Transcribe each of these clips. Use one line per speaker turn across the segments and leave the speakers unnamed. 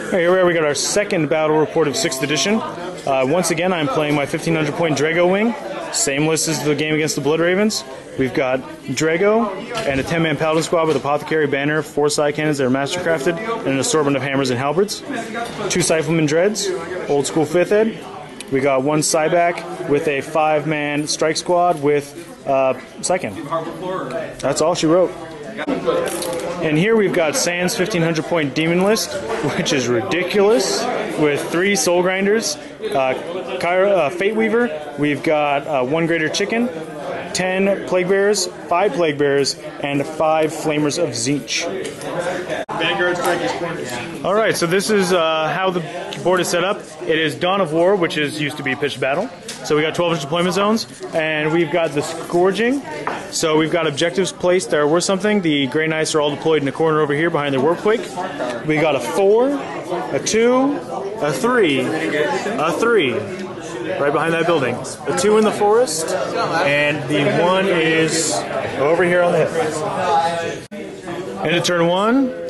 Hey, here we got our second battle report of 6th edition. Once again, I'm playing my 1500 point Draigowing. Same list as the game against the Blood Ravens. We've got Draigo and a 10-man Paladin squad with Apothecary, Banner, 4 side cannons that are mastercrafted, and an assortment of hammers and halberds. 2 Cypherman Dreads, old school 5th ed. We got 1 Cyback with a 5-man strike squad with Psychic. That's all she wrote. And here we've got Sans 1500 point Demon list, which is ridiculous, with 3 Soul Grinders, Fate Weaver, we've got 1 Greater Chicken, 10 Plague Bearers, 5 Plague Bearers, and 5 Flamers of Tzeentch. Alright, so this is how the board is set up. It is Dawn of War, which is used to be Pitched Battle. So we got 12-inch deployment zones, and we've got the Scourging. So we've got objectives placed that are worth something. The Grey Knights are all deployed in a corner over here behind the Warpquake. We got a 4, a 2, a 3, a 3. Right behind that building. The 2 in the forest, and the 1 is over here on the hill. Into turn 1,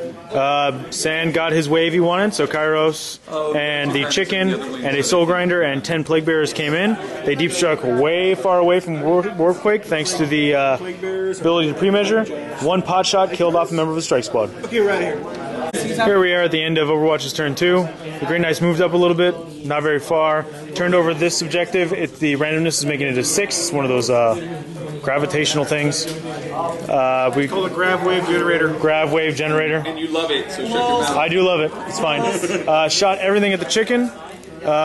Sand got his wave he wanted, so Kairos and the Chicken and a Soul Grinder and 10 Plague Bearers came in. They deep struck way far away from Warpquake thanks to the ability to pre-measure. 1 pot shot killed off a member of the strike squad.
Okay, right here.
Here we are at the end of Overwatch's turn 2. The Grey Knights moved up a little bit, not very far. Turned over this objective. The randomness is making it a 6. It's one of those gravitational things. We call it Grav Wave Generator. Grav Wave Generator.
And you love it, so shut your mouth.
I do love it. It's fine. Shot everything at the Chicken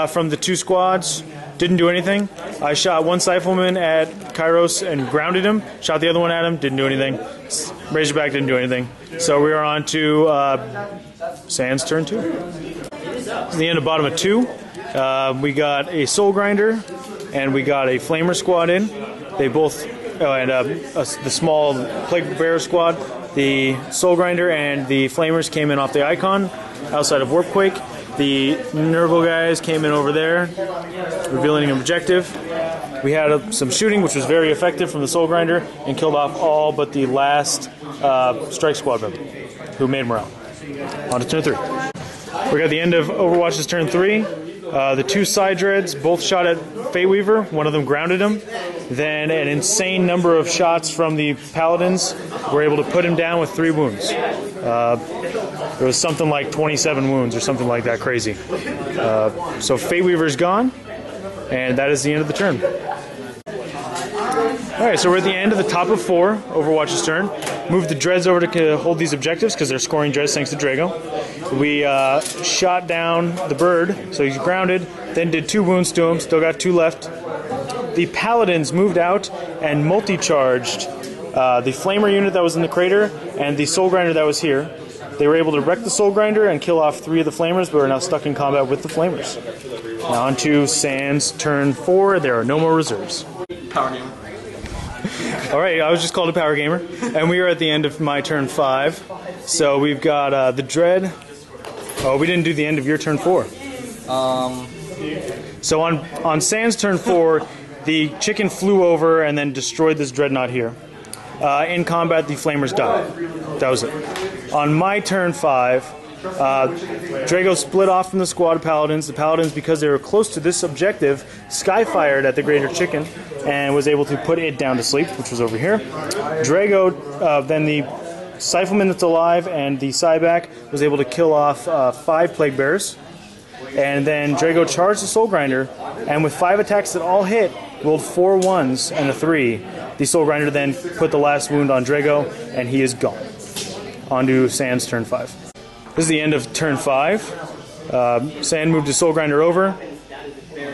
from the 2 squads. Didn't do anything. I shot 1 Cypherman at Kairos and grounded him. Shot the other one at him. Didn't do anything. Razorback didn't do anything. So we are on to Sand's turn 2. This is the end of bottom of 2. We got a Soul Grinder and we got a Flamer squad in. They both, the small Plague Bearer squad, the Soul Grinder and the Flamers came in off the icon outside of Warpquake. The Nervo guys came in over there, revealing an objective. We had some shooting, which was very effective from the Soul Grinder, and killed off all but the last strike squad member, who made morale. On to turn 3. We got the end of Overwatch's turn 3. The 2 side dreads both shot at Fate Weaver. One of them grounded him. Then an insane number of shots from the Paladins were able to put him down with 3 wounds. There was something like 27 wounds or something like that crazy. So Fate Weaver's gone, and that is the end of the turn. Alright, so we're at the end of the top of 4, Overwatch's turn. Moved the Dreads over to hold these objectives because they're scoring Dreads thanks to Draigo. We shot down the bird, so he's grounded, then did 2 wounds to him, still got 2 left. The Paladins moved out and multi-charged the Flamer unit that was in the crater and the Soul Grinder that was here. They were able to wreck the Soul Grinder and kill off 3 of the Flamers, but are now stuck in combat with the Flamers. Now on to Sand's turn 4. There are no more reserves.
Power gamer.
Alright, I was just called a power gamer. And we are at the end of my turn 5. So we've got the Dread. Oh, we didn't do the end of your turn 4. So on Sand's turn 4, the Chicken flew over and then destroyed this Dreadnought here. In combat, the Flamers died. That was it. On my turn 5, Draigo split off from the squad of Paladins. The Paladins, because they were close to this objective, skyfired at the Greater Chicken and was able to put it down to sleep, which was over here. Draigo, then the Cypherman that's alive and the Cyback was able to kill off 5 Plague Bearers. And then Draigo charged the Soul Grinder, and with 5 attacks that all hit, rolled 4 1s and a 3. The Soul Grinder then put the last wound on Draigo, and he is gone. On to Sand's turn 5. This is the end of turn 5. Sand moved his Soul Grinder over,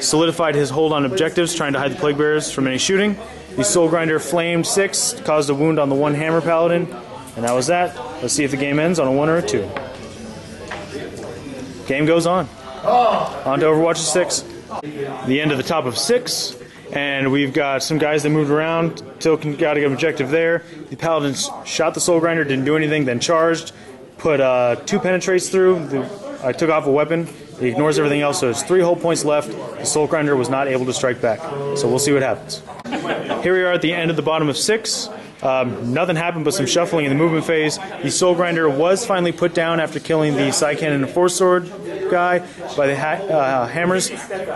solidified his hold on objectives, trying to hide the Plague Bearers from any shooting. The Soul Grinder flamed 6, caused a wound on the 1 Hammer Paladin, and that was that. Let's see if the game ends on a 1 or a 2. Game goes on. On to Overwatch 6. The end of the top of 6. And we've got some guys that moved around. Tilkin got an objective there. The Paladins shot the Soul Grinder, didn't do anything, then charged. Put 2 penetrates through. I took off a weapon. It ignores everything else, so there's 3 whole points left. The Soul Grinder was not able to strike back. So we'll see what happens. Here we are at the end of the bottom of 6. Nothing happened but some shuffling in the movement phase. The Soul Grinder was finally put down after killing the Side Cannon and Force Sword guy by the hammers.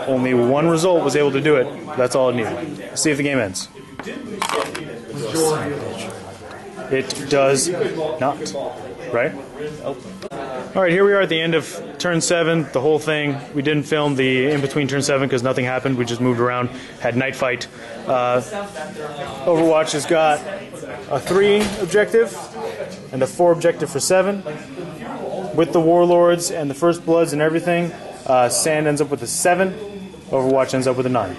Only one result was able to do it. That's all it needed. Let's see if the game ends. It does not. Right? Alright, here we are at the end of turn 7, the whole thing. We didn't film the in-between turn 7 because nothing happened. We just moved around, had night fight. Overwatch has got a 3 objective and a 4 objective for 7. With the Warlords and the First Bloods and everything, Sand ends up with a 7. Overwatch ends up with a 9.